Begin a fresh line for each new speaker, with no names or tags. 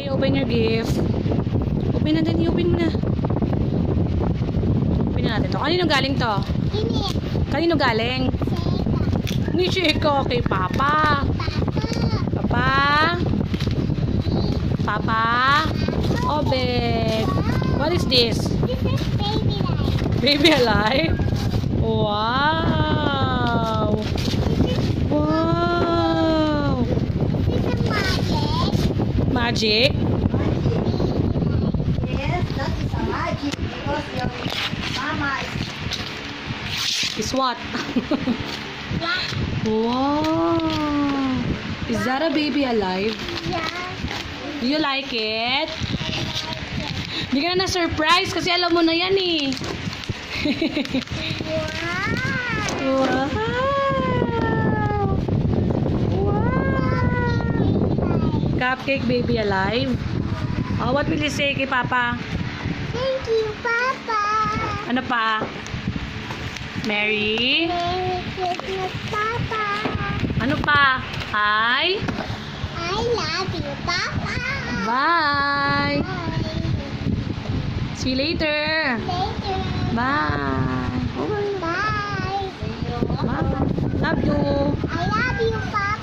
open your gift. Open na din, open mo na. Open na natin to. Kanino galing to? Kanino galing? Ni Chico, kay Papa. Papa? Papa? Obed. What is this?
This is baby life.
Baby alive? Wow! Wow!
This is magic.
Magic?
Yes, that is a magic because your mama
Is what?
Yeah.
Wow! Is that a baby alive?
Yeah.
Do you like it? Hindi ka na na-surprise kasi alam mo na yan eh.
Wow.
Wow! Wow! Cupcake baby alive? Oh, what will you say kay Papa?
Thank you, Papa.
Ano pa? Mary?
Merry Christmas, Papa.
Ano pa? Hi?
I love you, Papa.
Bye!
Bye.
See you later!
Later.
Bye!
Bye.
Bye! Love you!
I love you, Papa.